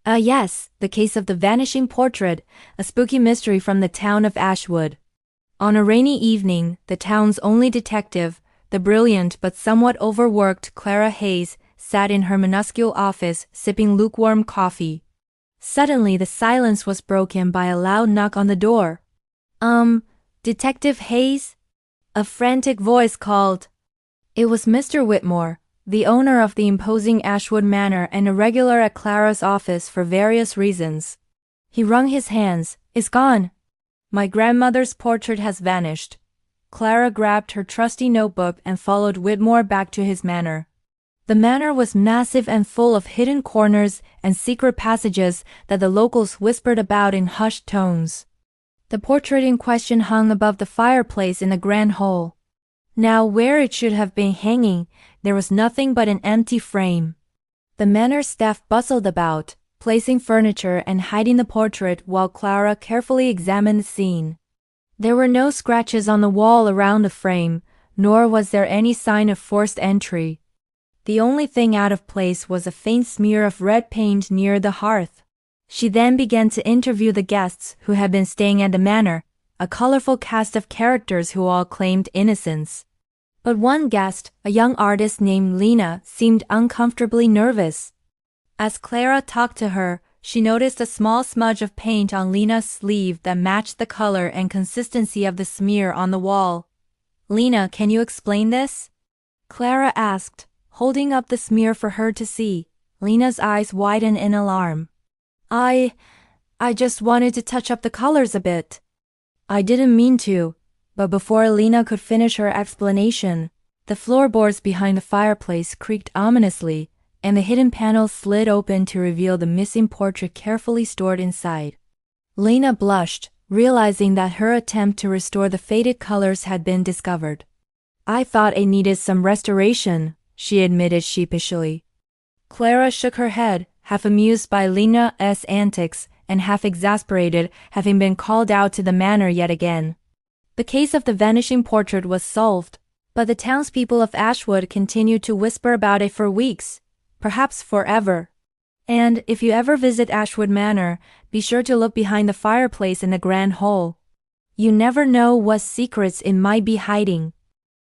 Yes, the case of the vanishing portrait, a spooky mystery from the town of Ashwood. On a rainy evening, the town's only detective, the brilliant but somewhat overworked Clara Hayes, sat in her minuscule office sipping lukewarm coffee. Suddenly the silence was broken by a loud knock on the door. Detective Hayes? A frantic voice called. It was Mr. Whitmore, the owner of the imposing Ashwood Manor and a regular at Clara's office for various reasons. He wrung his hands. It's gone. My grandmother's portrait has vanished. Clara grabbed her trusty notebook and followed Whitmore back to his manor. The manor was massive and full of hidden corners and secret passages that the locals whispered about in hushed tones. The portrait in question hung above the fireplace in the grand hall. Now, where it should have been hanging, there was nothing but an empty frame. The manor staff bustled about, placing furniture and hiding the portrait while Clara carefully examined the scene. There were no scratches on the wall around the frame, nor was there any sign of forced entry. The only thing out of place was a faint smear of red paint near the hearth. She then began to interview the guests who had been staying at the manor, a colorful cast of characters who all claimed innocence. But one guest, a young artist named Lena, seemed uncomfortably nervous. As Clara talked to her, she noticed a small smudge of paint on Lena's sleeve that matched the color and consistency of the smear on the wall. "Lena, can you explain this?" Clara asked, holding up the smear for her to see. Lena's eyes widened in alarm. I just wanted to touch up the colors a bit. I didn't mean to." But before Lena could finish her explanation, the floorboards behind the fireplace creaked ominously, and the hidden panel slid open to reveal the missing portrait carefully stored inside. Lena blushed, realizing that her attempt to restore the faded colors had been discovered. "I thought it needed some restoration," she admitted sheepishly. Clara shook her head, half amused by Lena's antics and half exasperated, having been called out to the manor yet again. The case of the vanishing portrait was solved, but the townspeople of Ashwood continued to whisper about it for weeks, perhaps forever. And if you ever visit Ashwood Manor, be sure to look behind the fireplace in the grand hall. You never know what secrets it might be hiding.